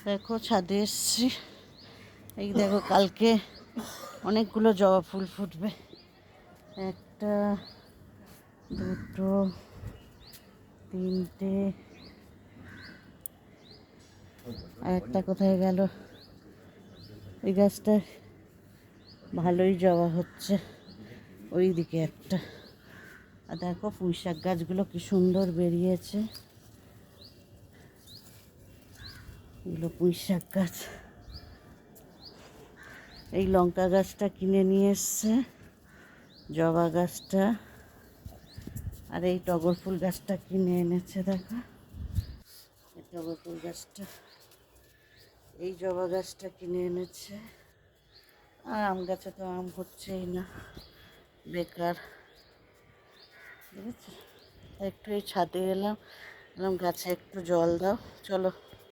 দেখো ছাদে এসছি। এই দেখো কালকে অনেকগুলো জবা ফুল ফুটবে। একটা, দুটো, তিনটে, আর একটা কোথায় গেল? এই গাছটা ভালোই জবা হচ্ছে, ওই দিকে একটা। আর দেখো পুঁইশাক গাছগুলো কি সুন্দর বেরিয়েছে। এগুলো পুঁইশাক গাছ। এই লঙ্কা গাছটা কিনে নিয়ে এসছে, জবা গাছটা, আর এই টগর ফুল গাছটা কিনে এনেছে। দেখো এই টগর ফুল গাছটা, এই জবা গাছটা কিনে এনেছে। আর আম গাছে তো আম হচ্ছেই না, বেকার। ঠিক আছে, একটু এই ছাদে এলাম, গাছে একটু জল দাও। চলো।